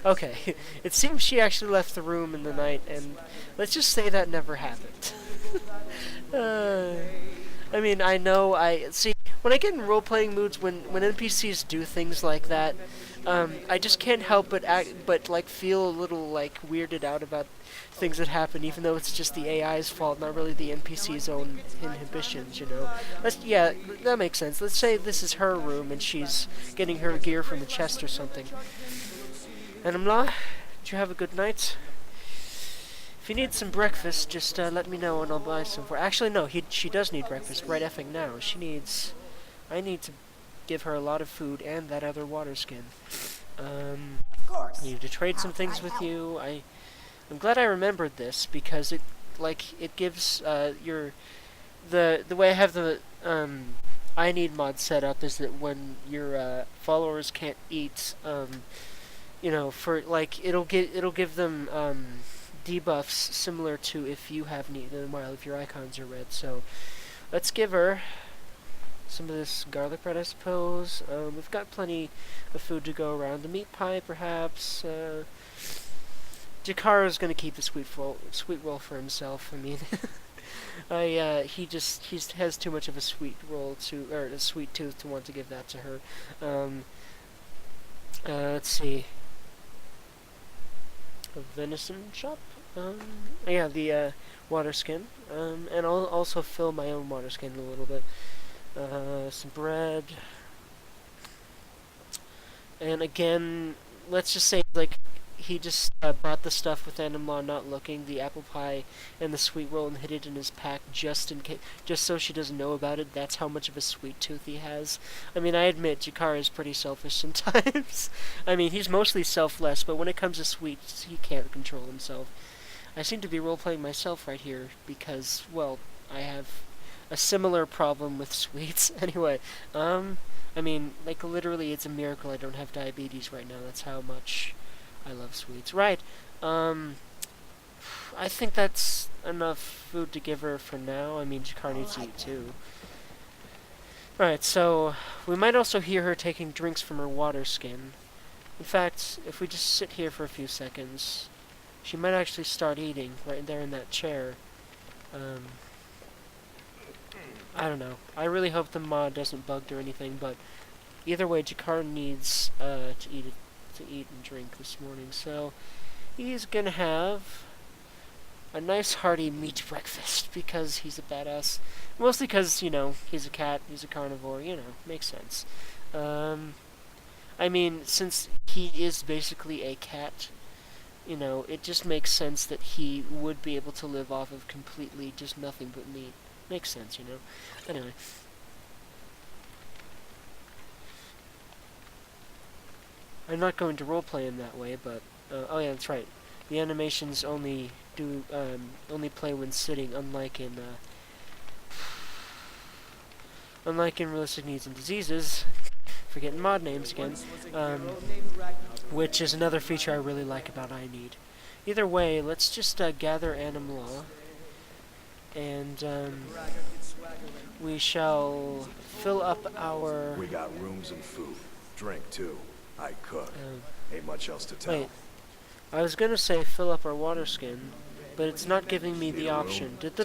Okay, it seems she actually left the room in the night, and let's just say that never happened. uh, I mean, I know I see when I get in role-playing moods when NPCs do things like that. I just can't help but like feel a little like weirded out about things that happen, even though it's just the AI's fault, not really the NPC's own inhibitions. You know, yeah, that makes sense. Let's say this is her room and she's getting her gear from the chest or something. Anamla, did you have a good night? If you need some breakfast, just let me know and I'll buy some for. Actually, no, she does need breakfast right effing now. I need to give her a lot of food and that other water skin. I need to trade some things with you. I'm glad I remembered this because it gives the way I have the I need mod set up is that when your followers can't eat, you know, for like it'll give them debuffs similar to if you haven't eaten in a while if your icons are red. So let's give her some of this garlic bread, I suppose. We've got plenty of food to go around. The meat pie, perhaps. Jakara's gonna keep the sweet roll for himself. I mean, he has too much of a sweet or a sweet tooth to want to give that to her. Let's see. A venison shop. Yeah, the water skin. And I'll also fill my own water skin a little bit. Some bread. And again, let's just say, like, he just bought the stuff with Animlaw not looking, the apple pie and the sweet roll, and hid it in his pack just in case, just so she doesn't know about it. That's how much of a sweet tooth he has. I mean, I admit, Jakara is pretty selfish sometimes. I mean, he's mostly selfless, but when it comes to sweets, he can't control himself. I seem to be role-playing myself right here because, well, I have a similar problem with sweets. Anyway, I mean, like, literally, it's a miracle I don't have diabetes right now. That's how much I love sweets. Right, I think that's enough food to give her for now. I mean, Jakar needs to eat too. Alright, so we might also hear her taking drinks from her water skin. In fact, if we just sit here for a few seconds, she might actually start eating right there in that chair. I don't know. I really hope the mod doesn't bug or anything, but either way, Jakar needs to eat and drink this morning, so he's gonna have a nice hearty meat breakfast because he's a badass. Mostly because, you know, he's a cat, he's a carnivore, you know, makes sense. I mean, since he is basically a cat, you know, it just makes sense that he would be able to live off of completely just nothing but meat. Makes sense, you know. Anyway. I'm not going to roleplay in that way, but oh yeah, that's right. The animations only play when sitting, unlike in Realistic Needs and Diseases. Forgetting mod names again. Which is another feature I really like about I Need. Either way, let's just gather Animlaw, and we shall fill up our. We got rooms and food, drink too. I cook. Ain't much else to tell. Wait, I was gonna say fill up our water skin, but it's not giving me the option. Did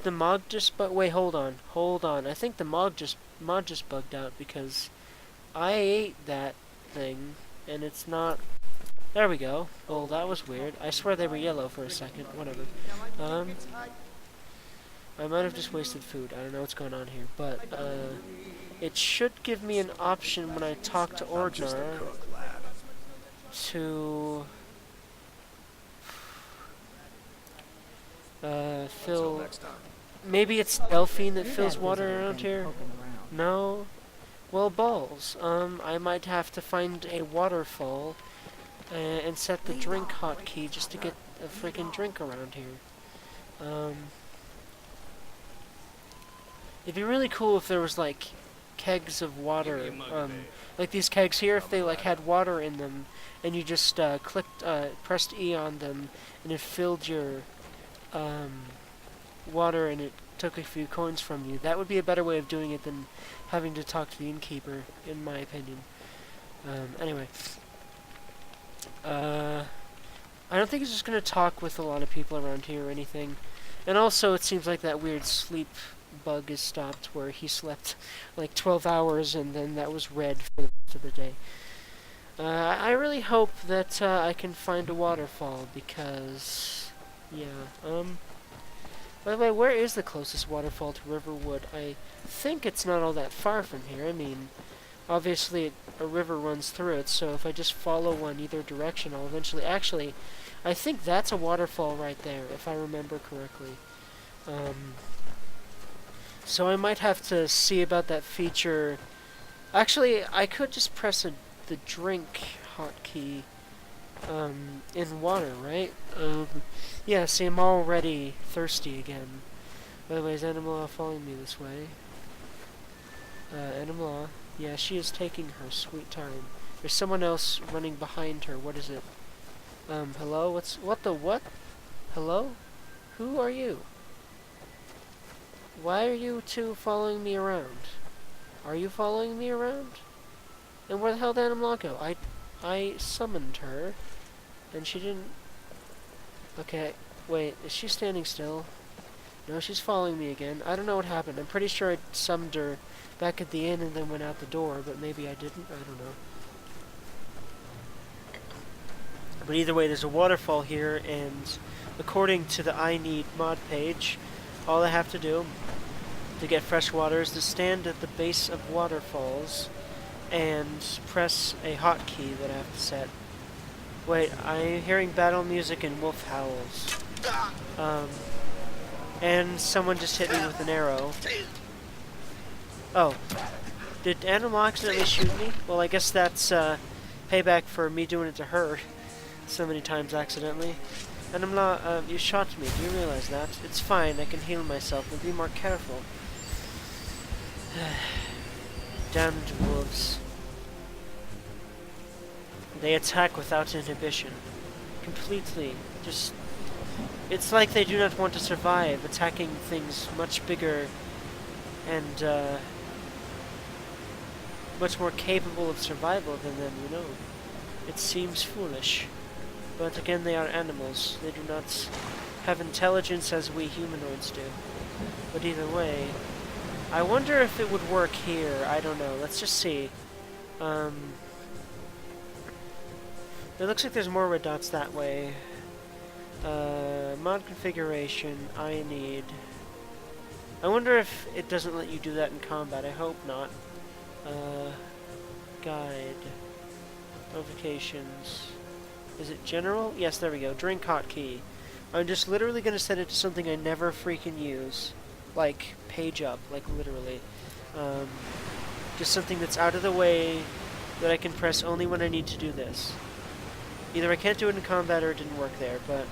the mod just wait, hold on. I think the mod just bugged out because I ate that thing and it's not. There we go. Well, that was weird. I swear they were yellow for a second. Whatever. I might have just wasted food. I don't know what's going on here, but it should give me an option when I talk to Ordnar to fill. Maybe it's Delphine that fills water around here. No. Well, balls. I might have to find a waterfall and set the drink hotkey just to get a freaking drink around here. It'd be really cool if there was like kegs of water, like these kegs here, if they like had water in them, and you just pressed E on them, and it filled your water, and it took a few coins from you. That would be a better way of doing it than having to talk to the innkeeper, in my opinion. Anyway, don't think he's just gonna talk with a lot of people around here or anything. And also, it seems like that weird sleep bug is stopped where he slept like 12 hours and then that was red for the rest of the day. I really hope that I can find a waterfall because, yeah. By the way, where is the closest waterfall to Riverwood? I think it's not all that far from here. I mean, obviously a river runs through it, so if I just follow one either direction, I'll eventually... Actually, I think that's a waterfall right there, if I remember correctly. So I might have to see about that feature. Actually, I could just press the drink hotkey in water, right? Yeah, see, I'm already thirsty again. By the way, is Animala following me this way? Animala, yeah, she is taking her sweet time. There's someone else running behind her. What is it? Hello? What? Hello? Who are you? Why are you two following me around? Are you following me around? And where the hell did Animala go? I summoned her, and she didn't... Okay, wait, is she standing still? No, she's following me again. I don't know what happened. I'm pretty sure I summoned her back at the inn and then went out the door, but maybe I didn't. I don't know. But either way, there's a waterfall here, and according to the I Need mod page, all I have to do to get fresh water is to stand at the base of waterfalls and press a hotkey that I have to set. Wait, I'm hearing battle music and wolf howls. And someone just hit me with an arrow. Oh. Did Animal accidentally shoot me? Well, I guess that's payback for me doing it to her so many times accidentally. And I'm not, you shot me. Do you realize that? It's fine, I can heal myself, but be more careful. Damned wolves. They attack without inhibition. Completely. Just... It's like they do not want to survive, attacking things much bigger and, much more capable of survival than them, you know. It seems foolish. But again, they are animals. They do not have intelligence as we humanoids do. But either way, I wonder if it would work here. I don't know. Let's just see. It looks like there's more red dots that way. Mod configuration, I need... I wonder if it doesn't let you do that in combat. I hope not. Guide. Notifications. Is it general? Yes, there we go. Drink hotkey. I'm just literally going to set it to something I never freaking use. Like, page up. Like, literally. Just something that's out of the way that I can press only when I need to do this. Either I can't do it in combat or it didn't work there, but...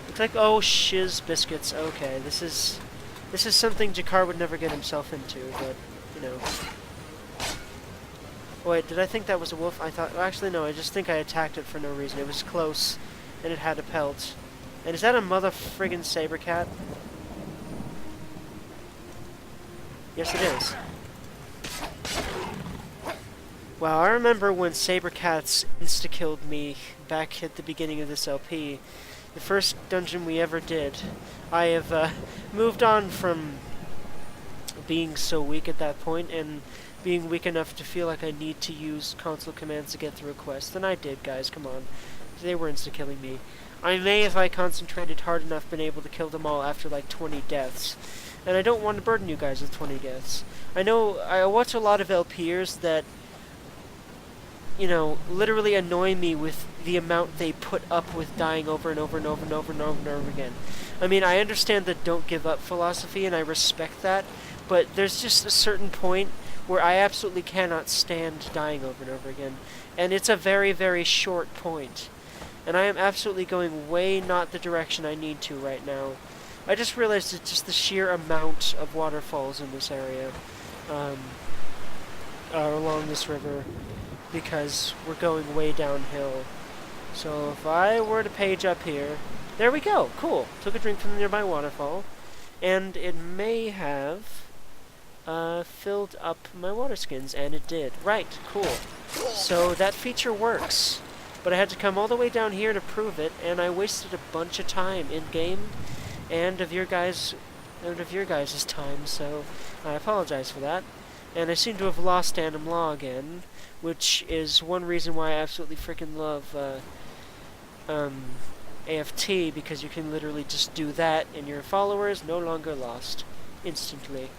Looks like, oh, shiz biscuits. Okay, this is something Jakar would never get himself into, but, you know... Wait, did I think that was a wolf? I thought... Well, actually, no, I just think I attacked it for no reason. It was close, and it had a pelt. And is that a mother-friggin' Sabercat? Yes, it is. Wow, I remember when Sabercats insta-killed me back at the beginning of this LP. The first dungeon we ever did. I have moved on from being so weak at that point, and being weak enough to feel like I need to use console commands to get through a quest. And I did, guys, come on. They were insta-killing me. I may, if I concentrated hard enough, been able to kill them all after like 20 deaths. And I don't want to burden you guys with 20 deaths. I know, I watch a lot of LPers that, you know, literally annoy me with the amount they put up with dying over and over and over and over and over and over again. I mean, I understand the don't give up philosophy, and I respect that, but there's just a certain point where I absolutely cannot stand dying over and over again. And it's a very, very short point. And I am absolutely going way not the direction I need to right now. I just realized it's just the sheer amount of waterfalls in this area. Along this river. Because we're going way downhill. So if I were to page up here... There we go! Cool! Took a drink from the nearby waterfall. And it may have... filled up my water skins, and it did. Right, cool. So that feature works. But I had to come all the way down here to prove it, and I wasted a bunch of time in-game, and of your guys' time, so I apologize for that. And I seem to have lost Anim Law again, which is one reason why I absolutely freaking love AFT, because you can literally just do that, and your follower is no longer lost instantly.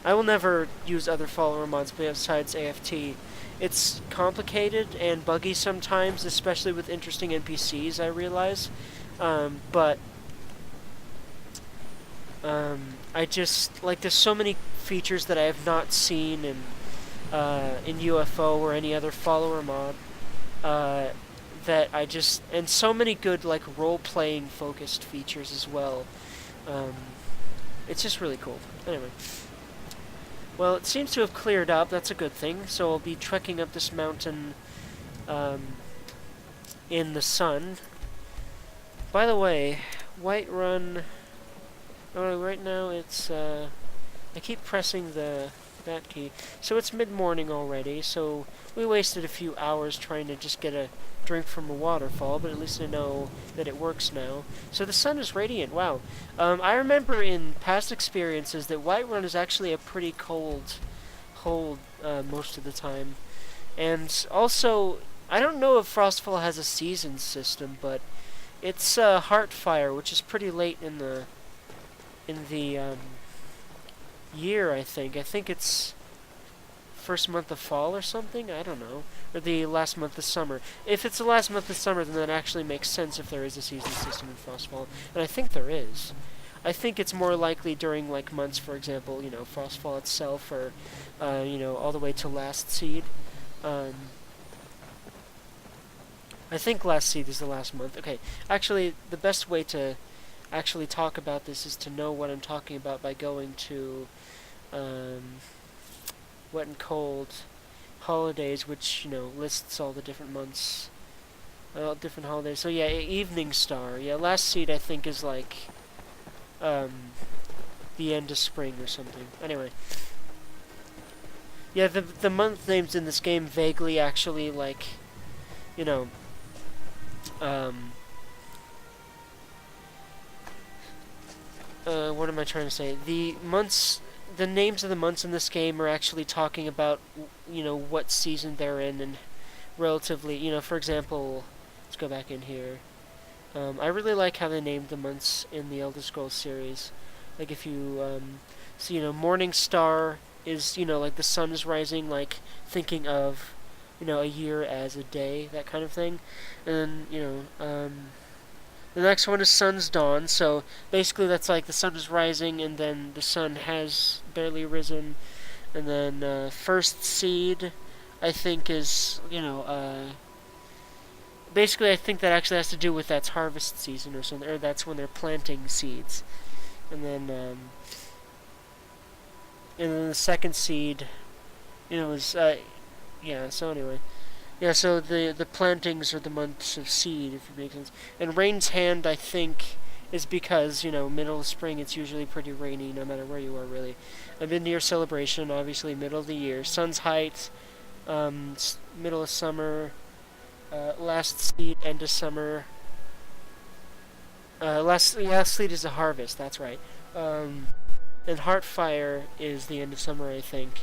I will never use other follower mods besides AFT. It's complicated and buggy sometimes, especially with interesting NPCs, I realize. But I just, like, there's so many features that I have not seen in UFO or any other follower mod, that I just, and so many good, like, role-playing focused features as well. It's just really cool. Anyway. Well, it seems to have cleared up, that's a good thing, so I'll be trekking up this mountain, in the sun. By the way, Whiterun, right now it's, I keep pressing that key, so it's mid-morning already, so we wasted a few hours trying to just get a drink from a waterfall, but at least I know that it works now. So the sun is radiant, wow. I remember in past experiences that Whiterun is actually a pretty cold most of the time. And also, I don't know if Frostfall has a season system, but it's Heartfire, which is pretty late in the year, I think. I think it's first month of fall or something? I don't know. Or the last month of summer. If it's the last month of summer, then that actually makes sense if there is a season system in Frostfall. And I think there is. I think it's more likely during, like, months, for example, you know, Frostfall itself, or, you know, all the way to Last Seed. I think Last Seed is the last month. Okay, actually, the best way to actually talk about this is to know what I'm talking about by going to, Wet and Cold Holidays, which, you know, lists all the different months, different holidays. So yeah, Evening Star. Yeah, Last Seed I think is like the end of spring or something. Anyway, yeah, the month names in this game vaguely actually, like, you know, what am I trying to say? The names of the months in this game are actually talking about, you know, what season they're in, and relatively, you know, for example, let's go back in here. I really like how they named the months in the Elder Scrolls series. Like, if you, so, you know, Morning Star is, you know, like the sun is rising, like, thinking of, you know, a year as a day, that kind of thing. And then, you know, the next one is Sun's Dawn, so basically that's like the sun is rising and then the sun has barely risen. And then First Seed, I think, is, you know, basically I think that actually has to do with that's harvest season or something, or that's when they're planting seeds. And then the Second Seed, you know, is, yeah, so anyway. Yeah, so the plantings are the months of seed, if it makes sense. And Rain's Hand, I think, is because, you know, middle of spring, it's usually pretty rainy, no matter where you are, really. Mid-year Celebration, obviously, middle of the year. Sun's Height, middle of summer. Last Seed, end of summer. Last Seed is a harvest, that's right. And Heartfire is the end of summer, I think.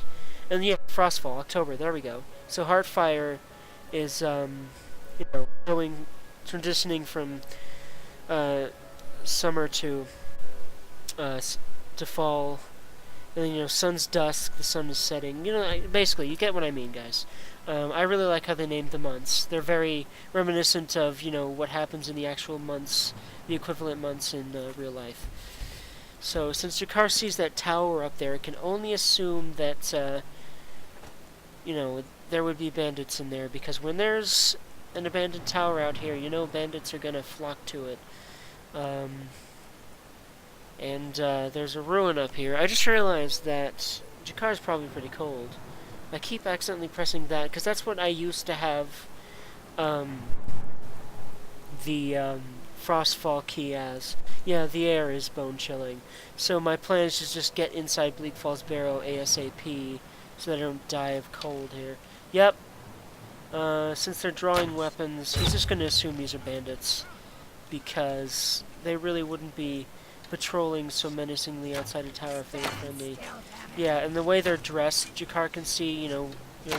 And yeah, Frostfall, October, there we go. So Heartfire is, you know, transitioning from summer to fall, and then, you know, sun's dusk, the sun is setting. You know, basically, you get what I mean, guys. I really like how they named the months. They're very reminiscent of, you know, what happens in the actual months, the equivalent months in real life. So, since Jakar sees that tower up there, it can only assume that, you know, there would be bandits in there, because when there's an abandoned tower out here, you know bandits are gonna flock to it. And there's a ruin up here. I just realized that Jakar's probably pretty cold. I keep accidentally pressing that, because that's what I used to have the Frostfall key as. Yeah, the air is bone chilling. So my plan is to just get inside Bleak Falls Barrow ASAP so that I don't die of cold here. Yep. Since they're drawing weapons, he's just going to assume these are bandits because they really wouldn't be patrolling so menacingly outside a tower if they were friendly. Yeah, and the way they're dressed, Jakar can see,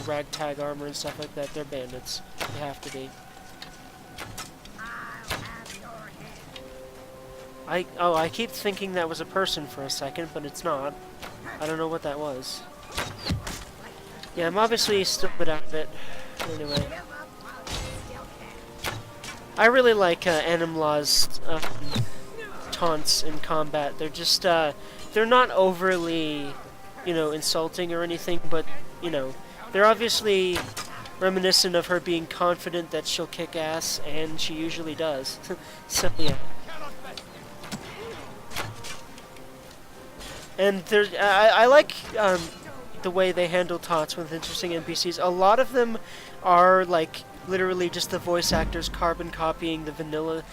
ragtag armor and stuff like that. They're bandits. They have to be. I keep thinking that was a person for a second, but it's not. I don't know what that was. Yeah, I'm obviously still a bit out of it. Anyway. I really like Animlaw's taunts in combat. They're just, they're not overly, insulting or anything, but, they're obviously reminiscent of her being confident that she'll kick ass, and she usually does. So, yeah. And there's, I like the way they handle taunts with interesting NPCs. A lot of them are like literally just the voice actors carbon copying the vanilla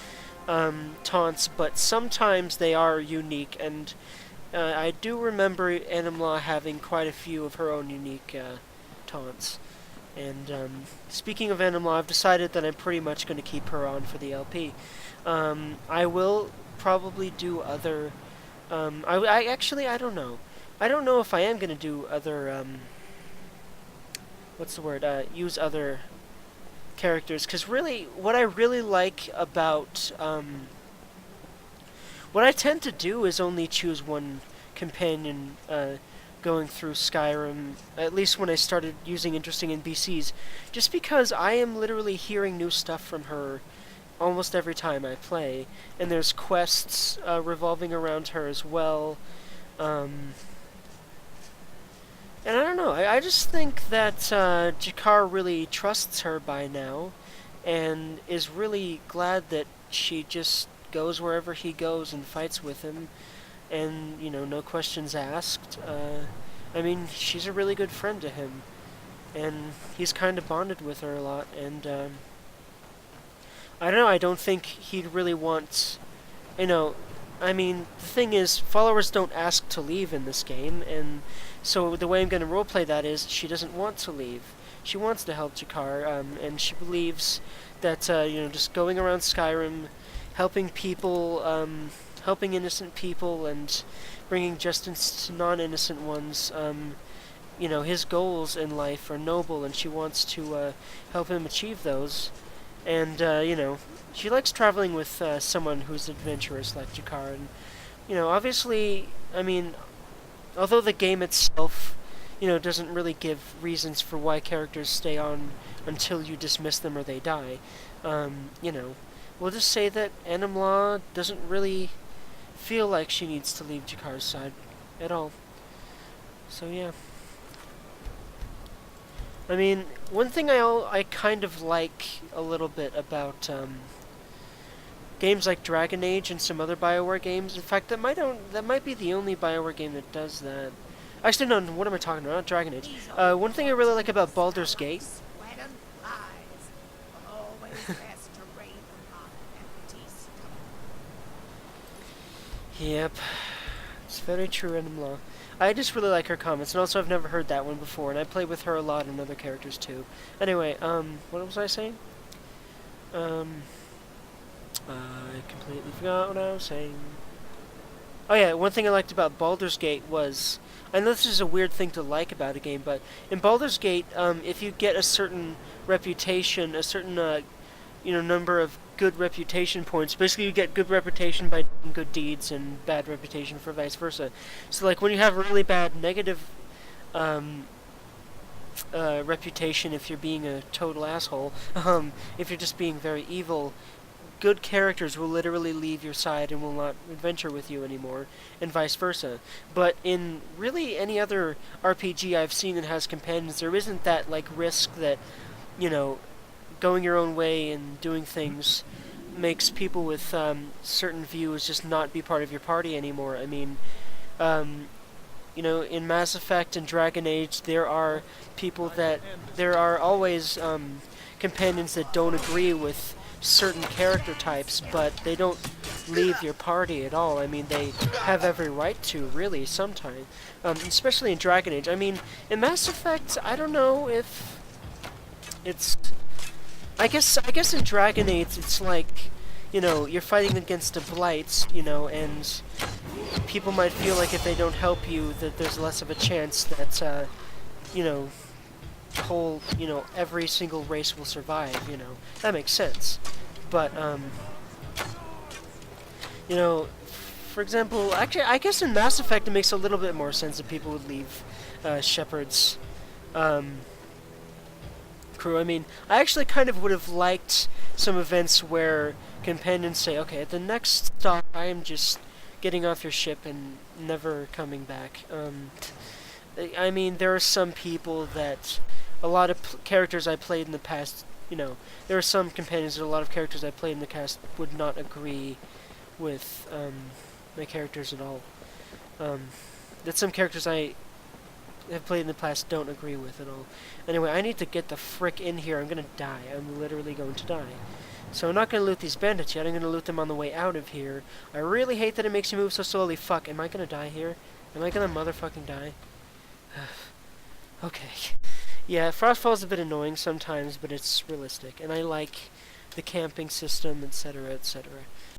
taunts, but sometimes they are unique. And I do remember Animlaw having quite a few of her own unique taunts. And speaking of Animlaw, I've decided that I'm pretty much going to keep her on for the LP. I will probably do other. I actually, I don't know. I don't know if I am going to do other, what's the word, use other characters, because really, what I really like about, what I tend to do is only choose one companion, going through Skyrim, at least when I started using interesting NPCs, just because I am literally hearing new stuff from her almost every time I play, and there's quests revolving around her as well, and I don't know, I just think that Jakar really trusts her by now, and is really glad that she just goes wherever he goes and fights with him, and, no questions asked. I mean, she's a really good friend to him, and he's kind of bonded with her a lot, and, I don't know, I don't think he'd really want, I mean, the thing is, followers don't ask to leave in this game, and so the way I'm going to roleplay that is she doesn't want to leave. She wants to help Jakar, and she believes that, just going around Skyrim, helping people, helping innocent people, and bringing justice to non-innocent ones, his goals in life are noble, and she wants to help him achieve those. And, she likes traveling with someone who's adventurous like Jakar. And, obviously, I mean, although the game itself, doesn't really give reasons for why characters stay on until you dismiss them or they die, we'll just say that Animlaw doesn't really feel like she needs to leave Jakar's side at all. So, yeah. I mean, one thing I kind of like a little bit about games like Dragon Age and some other BioWare games. In fact, that might be the only BioWare game that does that. Actually, no. What am I talking about? Not Dragon Age. One thing I really like about Baldur's Gate. Yep, it's very true, Animlaw. I just really like her comments, and also I've never heard that one before, and I play with her a lot and other characters too. Anyway, what was I saying? I completely forgot what I was saying. Oh yeah, one thing I liked about Baldur's Gate was, I know this is a weird thing to like about a game, but in Baldur's Gate, if you get a certain reputation, a certain, number of good reputation points. Basically, you get good reputation by doing good deeds and bad reputation for vice versa. So, like, when you have a really bad negative reputation, if you're being a total asshole, if you're just being very evil, good characters will literally leave your side and will not adventure with you anymore, and vice versa. But in really any other RPG I've seen that has companions, there isn't that, like, risk that, going your own way and doing things makes people with certain views just not be part of your party anymore. I mean, in Mass Effect and Dragon Age, there are always companions that don't agree with certain character types, but they don't leave your party at all. I mean, they have every right to, really, sometimes. Especially in Dragon Age. I mean, in Mass Effect, I don't know if it's... I guess in Dragon Age, it's like, you know, you're fighting against the Blights, you know, and people might feel like if they don't help you, that there's less of a chance that, you know, every single race will survive, you know. That makes sense. But, you know, for example, actually, I guess in Mass Effect it makes a little bit more sense that people would leave Shepard's crew. I mean, I actually kind of would have liked some events where companions say, okay, at the next stop, I am just getting off your ship and never coming back. I mean, there are some people that... A lot of characters I played in the past, you know, there are some companions that a lot of characters I played in the past would not agree with my characters at all. That some characters I have played in the past don't agree with at all. Anyway, I need to get the frick in here. I'm gonna die. I'm literally going to die. So I'm not gonna loot these bandits yet. I'm gonna loot them on the way out of here. I really hate that it makes you move so slowly. Fuck, am I gonna die here? Am I gonna motherfucking die? Okay. Yeah, Frostfall's a bit annoying sometimes, but it's realistic, and I like the camping system, etc., etc.